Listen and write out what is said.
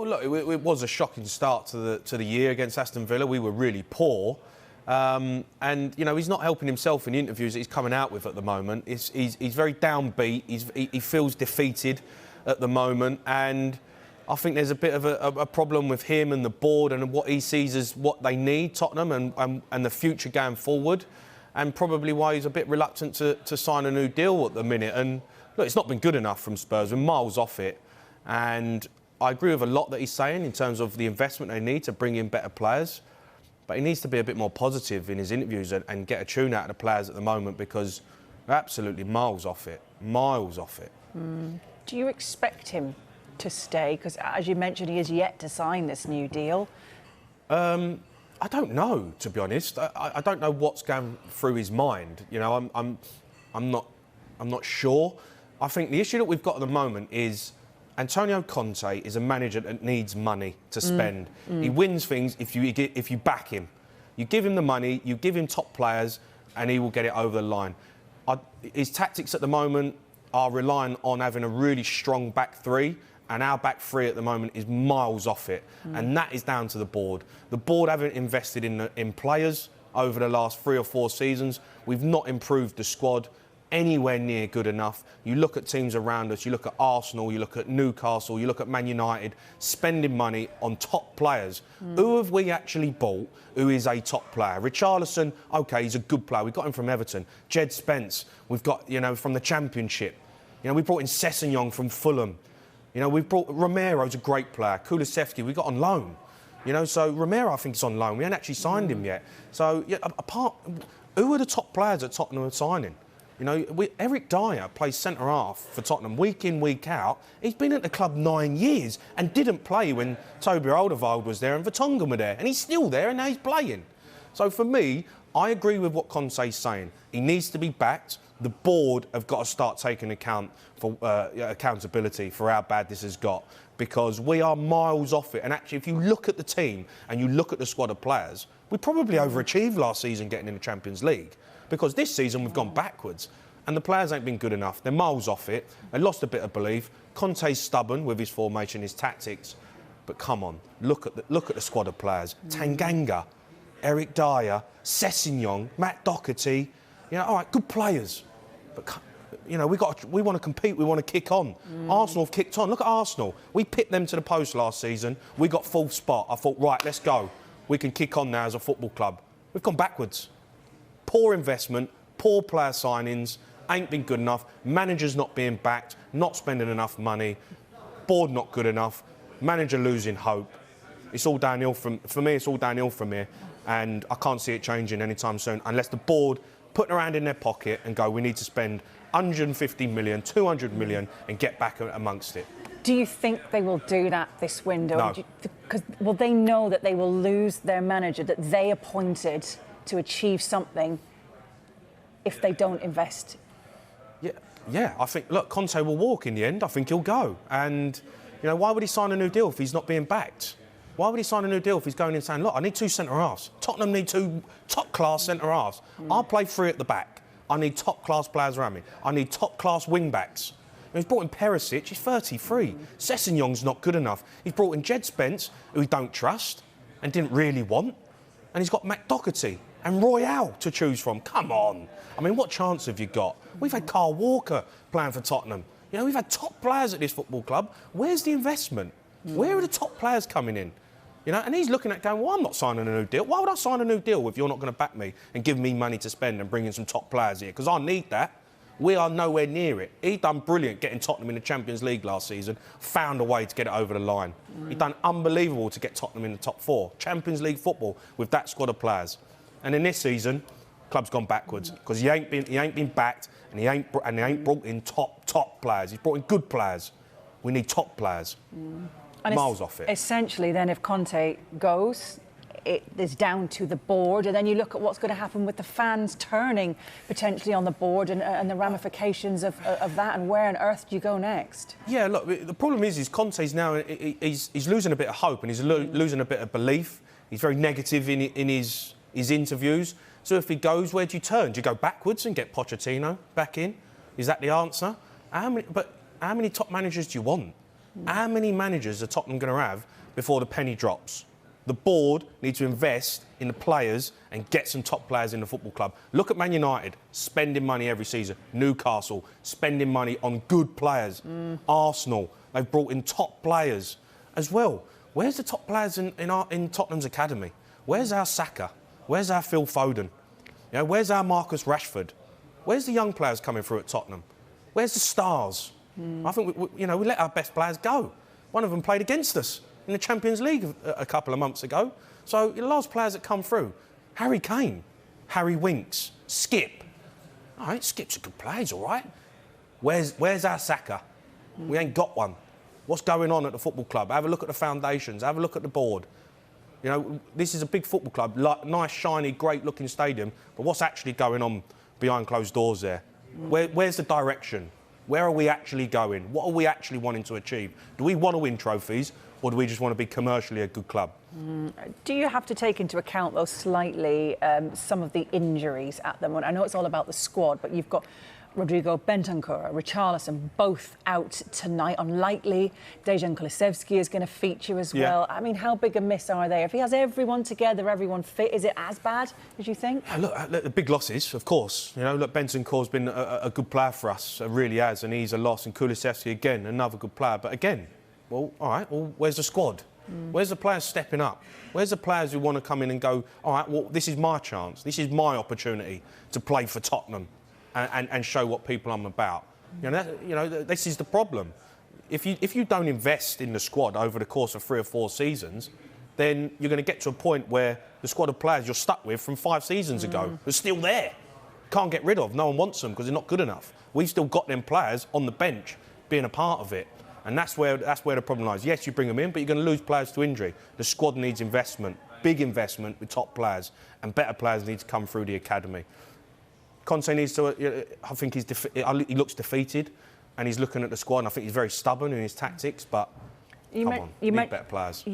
Well, look, it was a shocking start to the year against Aston Villa. We were really poor. And, you know, he's not helping himself in the interviews that he's coming out with at the moment. He's very downbeat. He feels defeated at the moment. And I think there's a bit of a problem with him and the board and what he sees as what they need, Tottenham, and the future going forward. And probably why he's a bit reluctant to sign a new deal at the minute. And, look, it's not been good enough from Spurs. We're miles off it. And I agree with a lot that he's saying in terms of the investment they need to bring in better players. But he needs to be a bit more positive in his interviews and get a tune out of the players at the moment because they're absolutely miles off it. Miles off it. Do you expect him to stay? Because, as you mentioned, he is yet to sign this new deal. I don't know, to be honest. I don't know what's going through his mind. You know, I'm not sure. I think the issue that we've got at the moment is Antonio Conte is a manager that needs money to spend. He wins things if you back him. You give him the money, you give him top players, and he will get it over the line. His tactics at the moment are relying on having a really strong back three, and our back three at the moment is miles off it. And that is down to the board. The board haven't invested in players over the last 3 or 4 seasons. We've not improved the squad anywhere near good enough. You look at teams around us, you look at Arsenal, you look at Newcastle, you look at Man United, spending money on top players. Who have we actually bought who is a top player? Richarlison, OK, he's a good player. We got him from Everton. Jed Spence, we've got, you know, from the Championship. You know, we brought in Sessegnon from Fulham. You know, we've brought Romero's a great player. Kulusevski, we got on loan. You know, so Romero, I think, is on loan. We haven't actually signed him yet. So, yeah, who are the top players that Tottenham are signing? You know, Eric Dyer plays centre-half for Tottenham week in, week out. He's been at the club 9 years and didn't play when Toby Alderweireld was there and Vertonghen were there. And he's still there and now he's playing. So for me, I agree with what Conte's saying. He needs to be backed. The board have got to start taking accountability for how bad this has got because we are miles off it. And actually, if you look at the team and you look at the squad of players, we probably overachieved last season getting in the Champions League. Because this season we've gone backwards and the players ain't been good enough. They're miles off it. They lost a bit of belief. Conte's stubborn with his formation, his tactics. But come on, look at the squad of players. Tanganga, Eric Dyer, Sessegnon, Matt Doherty. You know, all right, good players. But, you know, we want to compete. We want to kick on. Arsenal have kicked on. Look at Arsenal. We pipped them to the post last season. We got 4th spot. I thought, right, let's go. We can kick on now as a football club. We've gone backwards. Poor investment, poor player signings, ain't been good enough, managers not being backed, not spending enough money, board not good enough, manager losing hope. It's all downhill for me, it's all downhill from here. And I can't see it changing anytime soon unless the board put their hand in their pocket and go, we need to spend 150 million, 200 million and get back amongst it. Do you think they will do that this window? No. Because, well, they know that they will lose their manager that they appointed to achieve something if they don't invest. Yeah. I think, look, Conte will walk in the end. I think he'll go. And, you know, why would he sign a new deal if he's not being backed? Why would he sign a new deal if he's going in saying, look, I need 2 centre-halves. Tottenham need 2 top-class centre-halves. I'll play 3 at the back. I need top-class players around me. I need top-class wing-backs. He's brought in Perisic, he's 33. Sessegnon's not good enough. He's brought in Jed Spence, who he don't trust and didn't really want. And he's got Matt Doherty and Royale to choose from. Come on. I mean, what chance have you got? We've had Carl Walker playing for Tottenham. You know, we've had top players at this football club. Where's the investment? Where are the top players coming in? You know, and he's looking at going, well, I'm not signing a new deal. Why would I sign a new deal if you're not going to back me and give me money to spend and bring in some top players here? Because I need that. We are nowhere near it. He done brilliant getting Tottenham in the Champions League last season, found a way to get it over the line. He done unbelievable to get Tottenham in the top 4. Champions League football with that squad of players. And in this season, club's gone backwards because he ain't been backed and he ain't brought in top players. He's brought in good players. We need top players. And miles off it. Essentially, then, if Conte goes, it is down to the board, and then you look at what's going to happen with the fans turning potentially on the board and the ramifications of that, and where on earth do you go next? Yeah, look, the problem is Conte's now he's losing a bit of hope and he's losing a bit of belief. He's very negative in his interviews. So if he goes, where do you turn? Do you go backwards and get Pochettino back in? Is that the answer? How many top managers do you want? How many managers are Tottenham going to have before the penny drops? The board needs to invest in the players and get some top players in the football club. Look at Man United, spending money every season. Newcastle, spending money on good players. Arsenal, they've brought in top players as well. Where's the top players in Tottenham's academy? Where's our Saka? Where's our Phil Foden? You know, where's our Marcus Rashford? Where's the young players coming through at Tottenham? Where's the stars? I think we let our best players go. One of them played against us in the Champions League a couple of months ago. So the last players that come through, Harry Kane, Harry Winks, Skip. All right, Skip's a good player, he's all right. Where's our Saka? We ain't got one. What's going on at the football club? Have a look at the foundations, have a look at the board. You know, this is a big football club, nice, shiny, great-looking stadium, but what's actually going on behind closed doors there? Where's the direction? Where are we actually going? What are we actually wanting to achieve? Do we want to win trophies, or do we just want to be commercially a good club? Do you have to take into account, though, slightly some of the injuries at the moment? I know it's all about the squad, but you've got Rodrigo Bentancur, Richarlison, both out tonight. Unlikely Dejan Kulusevski is going to feature as well. I mean, how big a miss are they? If he has everyone together, everyone fit, is it as bad as you think? Look, the big losses, of course. You know, look, Bentancur's been a good player for us, really has, and he's a loss. And Kulusevski, again, another good player. But again, well, all right, well, where's the squad? Where's the players stepping up? Where's the players who want to come in and go, all right, well, this is my chance. This is my opportunity to play for Tottenham and show what people I'm about. You know, this is the problem. If you don't invest in the squad over the course of 3 or 4 seasons, then you're going to get to a point where the squad of players you're stuck with from 5 seasons ago are still there. Can't get rid of. No one wants them because they're not good enough. We've still got them players on the bench being a part of it. And that's where the problem lies. Yes, you bring them in, but you're going to lose players to injury. The squad needs investment, big investment with top players, and better players need to come through the academy. Conte needs to. I think he looks defeated, and he's looking at the squad. And I think he's very stubborn in his tactics. But come on, you need better players.